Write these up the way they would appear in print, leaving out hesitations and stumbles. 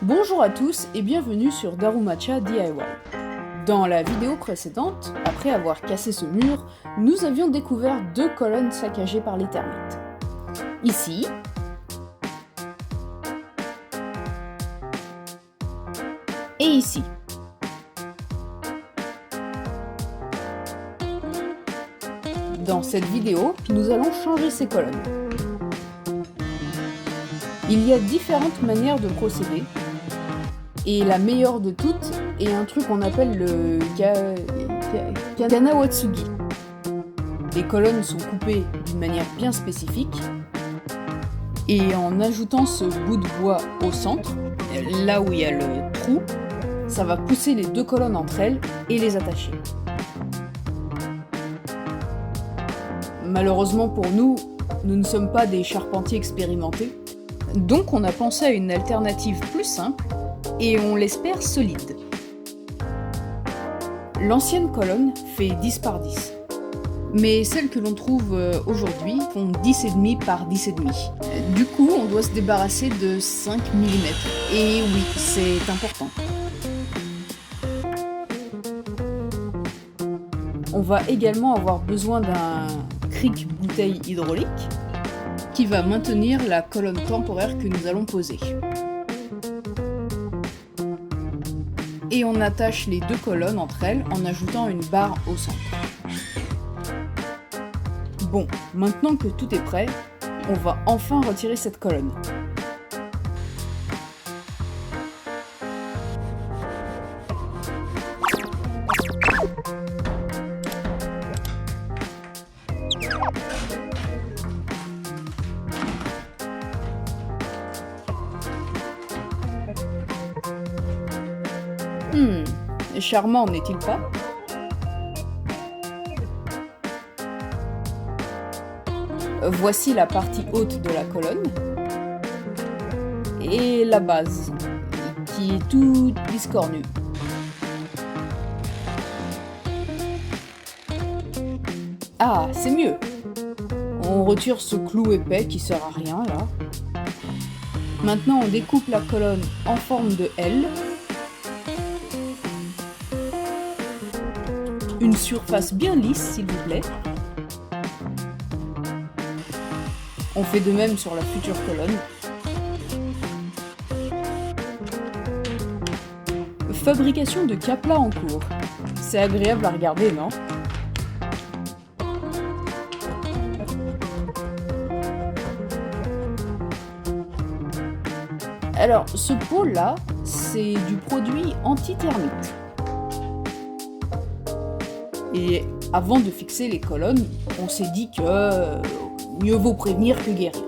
Bonjour à tous et bienvenue sur Darumacha DIY. Dans la vidéo précédente, après avoir cassé ce mur, nous avions découvert deux colonnes saccagées par les termites. Ici, et ici. Dans cette vidéo, nous allons changer ces colonnes. Il y a différentes manières de procéder, et la meilleure de toutes est un truc qu'on appelle le Kanawatsugi. Les colonnes sont coupées d'une manière bien spécifique, et en ajoutant ce bout de bois au centre, là où il y a le trou, ça va pousser les deux colonnes entre elles et les attacher. Malheureusement pour nous, nous ne sommes pas des charpentiers expérimentés, donc on a pensé à une alternative plus simple et on l'espère solide. L'ancienne colonne fait 10 par 10, mais celles que l'on trouve aujourd'hui font 10,5 par 10,5. Du coup, on doit se débarrasser de 5 mm. Et oui, c'est important. On va également avoir besoin d'un cric bouteille hydraulique qui va maintenir la colonne temporaire que nous allons poser. Et on attache les deux colonnes entre elles en ajoutant une barre au centre. Bon, maintenant que tout est prêt, on va enfin retirer cette colonne. Charmant, n'est-il pas? Voici la partie haute de la colonne et la base qui est toute biscornue. Ah, c'est mieux. On retire ce clou épais qui sert à rien là. Maintenant on découpe la colonne en forme de L. Une surface bien lisse, s'il vous plaît. On fait de même sur la future colonne. Fabrication de caplas en cours. C'est agréable à regarder, non? Alors, ce pot-là, c'est du produit anti-termite. Et avant de fixer les colonnes, on s'est dit que mieux vaut prévenir que guérir.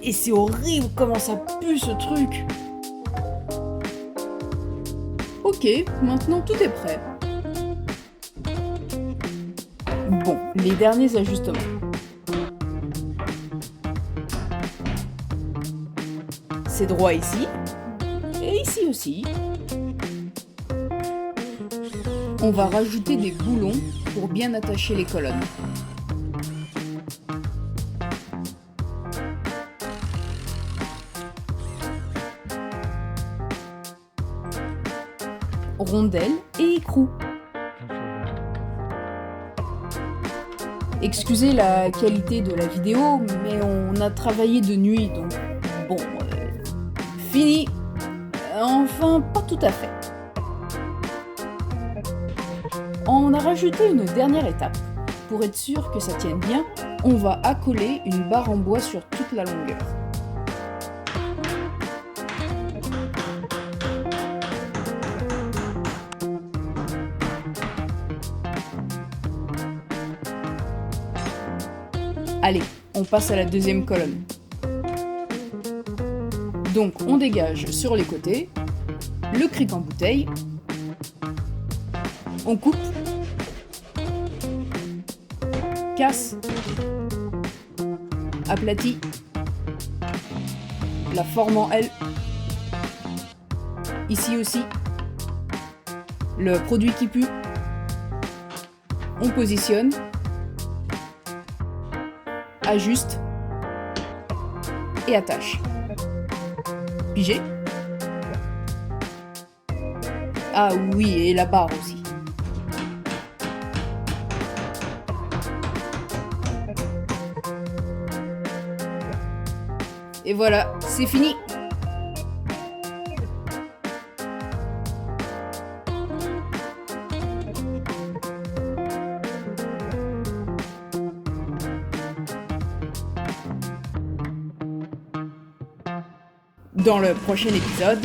Et c'est horrible comment ça pue ce truc. Ok, maintenant tout est prêt. Bon, les derniers ajustements. C'est droit ici. Et ici aussi. On va rajouter des boulons pour bien attacher les colonnes. Rondelles et écrous. Excusez la qualité de la vidéo, mais on a travaillé de nuit, donc bon, fini. Enfin, pas tout à fait. On a rajouté une dernière étape. Pour être sûr que ça tienne bien, on va accoler une barre en bois sur toute la longueur. Allez, on passe à la deuxième colonne. Donc on dégage sur les côtés, le cric en bouteille, on coupe, casse, aplatit, la forme en L, ici aussi, le produit qui pue, on positionne, ajuste et attache. Pigé? Ah oui, et la barre aussi. Et voilà, c'est fini. Dans le prochain épisode,